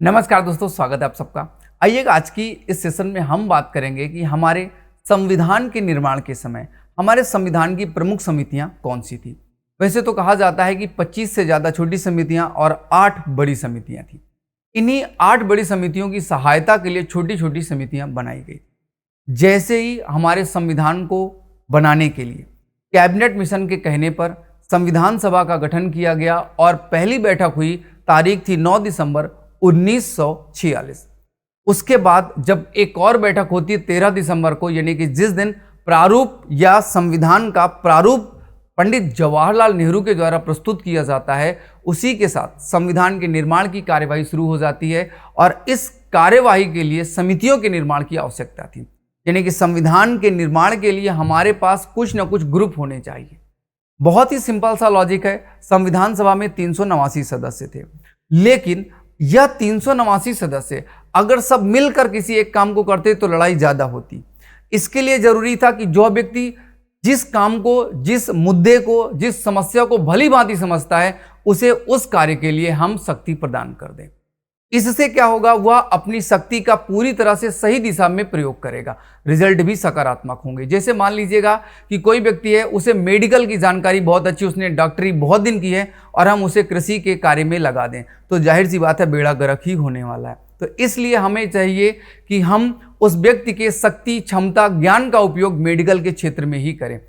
नमस्कार दोस्तों, स्वागत है आप सबका। आइए आज की इस सेशन में हम बात करेंगे कि हमारे संविधान के निर्माण के समय हमारे संविधान की प्रमुख समितियां कौन सी थी। वैसे तो कहा जाता है कि 25 से ज़्यादा छोटी समितियां और 8 बड़ी समितियां थी। इन्हीं 8 बड़ी समितियों की सहायता के लिए छोटी छोटी समितियां बनाई गई। जैसे ही हमारे संविधान को बनाने के लिए कैबिनेट मिशन के कहने पर संविधान सभा का गठन किया गया और पहली बैठक हुई, तारीख थी 9 दिसंबर 1946। उसके बाद जब एक और बैठक होती है 13 दिसंबर को, यानी कि जिस दिन प्रारूप या संविधान का प्रारूप पंडित जवाहरलाल नेहरू के द्वारा प्रस्तुत किया जाता है, उसी के साथ संविधान के निर्माण की कार्यवाही शुरू हो जाती है। और इस कार्यवाही के लिए समितियों के निर्माण की आवश्यकता थी, यानी कि संविधान के निर्माण के लिए हमारे पास कुछ न कुछ ग्रुप होने चाहिए। बहुत ही सिंपल सा लॉजिक है। संविधान सभा में 389 सदस्य थे, लेकिन यह 389 सदस्य अगर सब मिलकर किसी एक काम को करते तो लड़ाई ज्यादा होती। इसके लिए जरूरी था कि जो व्यक्ति जिस काम को, जिस मुद्दे को, जिस समस्या को भली भांति समझता है, उसे उस कार्य के लिए हम शक्ति प्रदान कर दें। इससे क्या होगा, वह अपनी शक्ति का पूरी तरह से सही दिशा में प्रयोग करेगा, रिजल्ट भी सकारात्मक होंगे। जैसे मान लीजिएगा कि कोई व्यक्ति है, उसे मेडिकल की जानकारी बहुत अच्छी, उसने डॉक्टरी बहुत दिन की है और हम उसे कृषि के कार्य में लगा दें, तो जाहिर सी बात है बेड़ा गर्क ही होने वाला है। तो इसलिए हमें चाहिए कि हम उस व्यक्ति के शक्ति, क्षमता, ज्ञान का उपयोग मेडिकल के क्षेत्र में ही करें।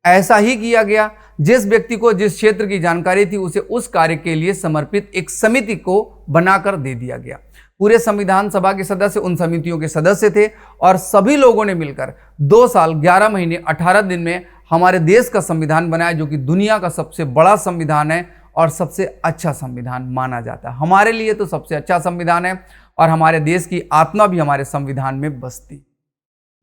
ऐसा ही किया गया। जिस व्यक्ति को जिस क्षेत्र की जानकारी थी, उसे उस कार्य के लिए समर्पित एक समिति को बनाकर दे दिया गया। पूरे संविधान सभा के सदस्य उन समितियों के सदस्य थे और सभी लोगों ने मिलकर 2 साल 11 महीने 18 दिन में हमारे देश का संविधान बनाया, जो कि दुनिया का सबसे बड़ा संविधान है और सबसे अच्छा संविधान माना जाता है। हमारे लिए तो सबसे अच्छा संविधान है और हमारे देश की आत्मा भी हमारे संविधान में बसती।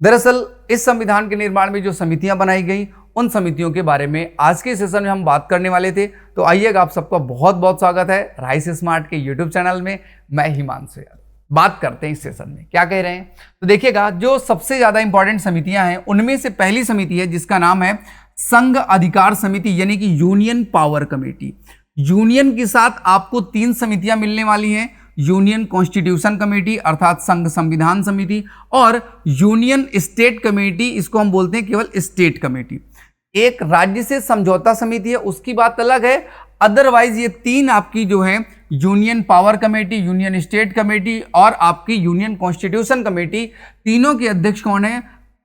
दरअसल इस संविधान के निर्माण में जो समितियां बनाई गई, उन समितियों के बारे में आज के सेशन में हम बात करने वाले थे। तो आइएगा, आप सबका बहुत बहुत स्वागत है राइस स्मार्ट के यूट्यूब चैनल में। मैं हिमांशु यादव। बात करते हैं इस सेशन में क्या कह रहे हैं। तो देखिएगा, जो सबसे ज्यादा इंपॉर्टेंट समितियां हैं, उनमें से पहली समिति है जिसका नाम है संघ अधिकार समिति, यानी कि यूनियन पावर कमेटी। यूनियन के साथ आपको 3 समितियां मिलने वाली हैं, यूनियन कॉन्स्टिट्यूशन कमेटी अर्थात संघ संविधान समिति, और यूनियन स्टेट कमेटी, इसको हम बोलते हैं केवल स्टेट कमेटी। एक राज्य से समझौता समिति है, उसकी बात अलग है। अदरवाइज ये 3 आपकी जो है, union power committee, union state committee और आपकी यूनियन कॉन्स्टिट्यूशन कमेटी, तीनों के अध्यक्ष कौन है?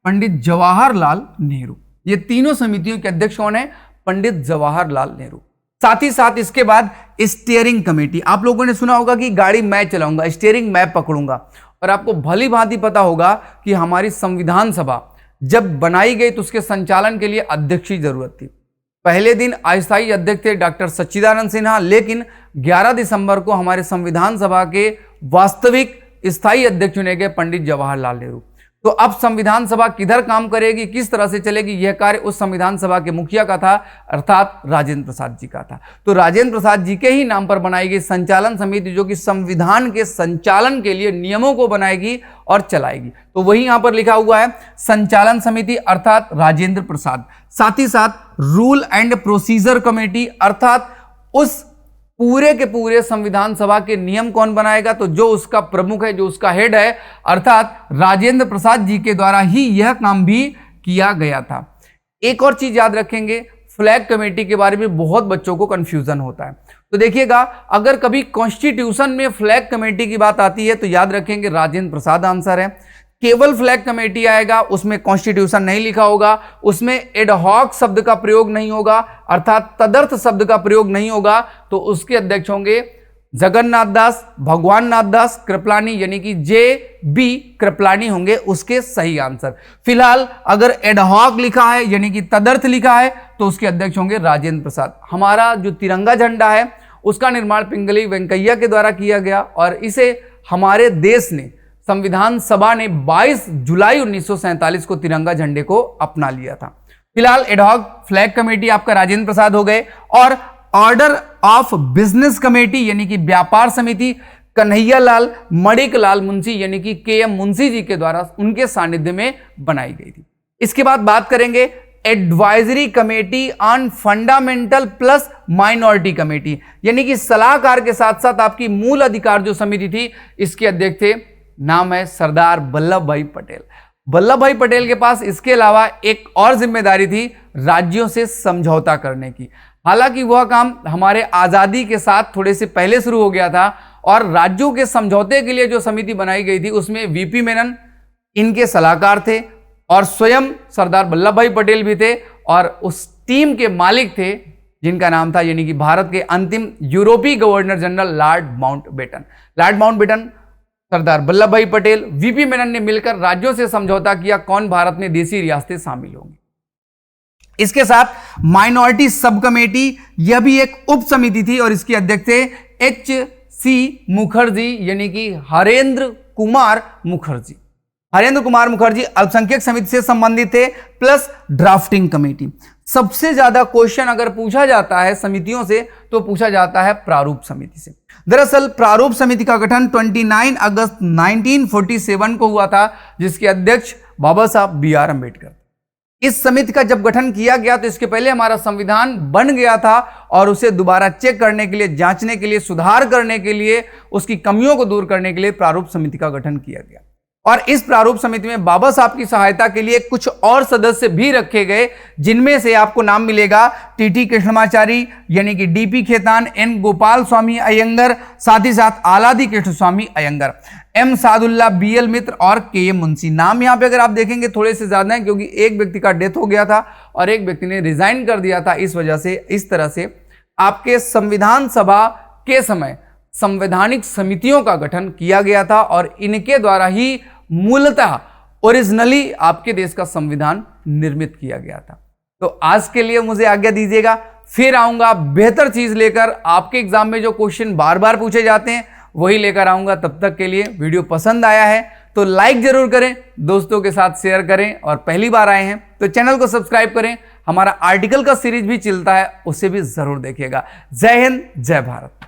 पंडित जवाहरलाल नेहरू। ये तीनों समितियों के अध्यक्ष कौन है? पंडित जवाहरलाल नेहरू। साथ ही साथ इसके बाद स्टीयरिंग कमेटी। आप लोगों ने सुना होगा कि गाड़ी मैं चलाऊंगा, स्टीयरिंग मैं पकड़ूंगा। और आपको भली भांति पता होगा कि हमारी संविधान सभा जब बनाई गई तो उसके संचालन के लिए अध्यक्ष की जरूरत थी। पहले दिन अस्थायी अध्यक्ष थे डॉक्टर सच्चिदानंद सिन्हा, लेकिन 11 दिसंबर को हमारे संविधान सभा के वास्तविक स्थायी अध्यक्ष चुने गए पंडित जवाहरलाल नेहरू। तो अब संविधान सभा किधर काम करेगी, किस तरह से चलेगी, यह कार्य उस संविधान सभा के मुखिया का था, अर्थात राजेंद्र प्रसाद जी का था। तो राजेंद्र प्रसाद जी के ही नाम पर बनाई गई संचालन समिति, जो कि संविधान के संचालन के लिए नियमों को बनाएगी और चलाएगी। तो वही यहां पर लिखा हुआ है संचालन समिति अर्थात राजेंद्र प्रसाद। साथ ही साथ रूल एंड प्रोसीजर कमेटी, अर्थात उस पूरे के पूरे संविधान सभा के नियम कौन बनाएगा? तो जो उसका प्रमुख है, जो उसका हेड है, अर्थात राजेंद्र प्रसाद जी के द्वारा ही यह काम भी किया गया था। एक और चीज याद रखेंगे, फ्लैग कमेटी के बारे में बहुत बच्चों को कंफ्यूजन होता है। तो देखिएगा, अगर कभी कॉन्स्टिट्यूशन में फ्लैग कमेटी की बात आती है तो याद रखेंगे राजेंद्र प्रसाद आंसर है। केवल फ्लैग कमेटी आएगा, उसमें कॉन्स्टिट्यूशन नहीं लिखा होगा, उसमें एडहॉक शब्द का प्रयोग नहीं होगा, अर्थात तदर्थ शब्द का प्रयोग नहीं होगा, तो उसके अध्यक्ष होंगे जगन्नाथ दास, भगवान नाथ दास कृपलानी, यानी कि JB कृपलानी होंगे उसके सही आंसर। फिलहाल अगर एडहॉक लिखा है यानी कि तदर्थ लिखा है तो उसके अध्यक्ष होंगे राजेंद्र प्रसाद। हमारा जो तिरंगा झंडा है उसका निर्माण पिंगली वेंकैया के द्वारा किया गया और इसे हमारे देश ने, संविधान सभा ने 22 जुलाई 1947 को तिरंगा झंडे को अपना लिया था। फिलहाल एडहॉक फ्लैग कमेटी आपका राजेंद्र प्रसाद हो गए। और ऑर्डर ऑफ बिजनेस कमेटी यानी कि व्यापार समिति कन्हैयालाल मणिकलाल मुंशी यानी कि KM मुंशी जी के द्वारा उनके सानिध्य में बनाई गई थी। इसके बाद बात करेंगे advisory committee on fundamental plus minority committee, यानी कि सलाहकार के साथ साथ आपकी मूल अधिकार जो समिति थी, इसके अध्यक्ष थे, नाम है सरदार वल्लभ भाई पटेल। वल्लभ भाई पटेल के पास इसके अलावा एक और जिम्मेदारी थी, राज्यों से समझौता करने की। हालांकि वह काम हमारे आजादी के साथ थोड़े से पहले शुरू हो गया था, और राज्यों के समझौते के लिए जो समिति बनाई गई थी उसमें वीपी मेनन इनके सलाहकार थे, और स्वयं सरदार वल्लभ भाई पटेल भी थे, और उस टीम के मालिक थे जिनका नाम था, यानी कि भारत के अंतिम यूरोपीय governor general Lord Mountbatten. Lord Mountbatten, Sardar Vallabhbhai Patel, VP Menon ने मिलकर राज्यों से समझौता किया कौन भारत में देशी रियासतें शामिल होंगी। इसके साथ माइनॉरिटी सब कमेटी, यह भी एक उप समिति थी, और इसके अध्यक्ष थे एच.सी. मुखर्जी, यानी कि हरेंद्र कुमार मुखर्जी। हरेंद्र कुमार मुखर्जी अल्पसंख्यक समिति से संबंधित थे, प्लस ड्राफ्टिंग कमेटी। सबसे ज्यादा क्वेश्चन अगर पूछा जाता है समितियों से तो पूछा जाता है प्रारूप समिति से। दरअसल प्रारूप समिति का गठन 29 अगस्त 1947 को हुआ था, जिसके अध्यक्ष बाबा साहब बी.आर. अम्बेडकर। इस समिति का जब गठन किया गया तो इसके पहले हमारा संविधान बन गया था, और उसे दोबारा चेक करने के लिए, जांचने के लिए, सुधार करने के लिए, उसकी कमियों को दूर करने के लिए प्रारूप समिति का गठन किया गया। और इस प्रारूप समिति में बाबा साहब की सहायता के लिए कुछ और सदस्य भी रखे गए, जिनमें से आपको नाम मिलेगा टी.टी. कृष्णमाचारी, यानी कि डी.पी. खेतान, एन. गोपाल स्वामी अयंगर, साथ ही साथ आलादी कृष्ण स्वामी अयंगर, एम. सादुल्ला, बी.एल. मित्र और के.एम. मुंशी। नाम यहां पे अगर आप देखेंगे थोड़े से ज्यादा हैं, क्योंकि एक व्यक्ति का डेथ हो गया था और एक व्यक्ति ने रिजाइन कर दिया था। इस वजह से इस तरह से आपके संविधान सभा के समय संवैधानिक समितियों का गठन किया गया था, और इनके द्वारा ही मूलतः ओरिजिनली आपके देश का संविधान निर्मित किया गया था। तो आज के लिए मुझे आज्ञा दीजिएगा, फिर आऊंगा बेहतर चीज लेकर। आपके एग्जाम में जो क्वेश्चन बार बार पूछे जाते हैं वही लेकर आऊंगा। तब तक के लिए वीडियो पसंद आया है तो लाइक जरूर करें, दोस्तों के साथ शेयर करें, और पहली बार आए हैं तो चैनल को सब्सक्राइब करें। हमारा आर्टिकल का सीरीज भी चलता है, उसे भी जरूर देखिएगा। जय हिंद, जय भारत।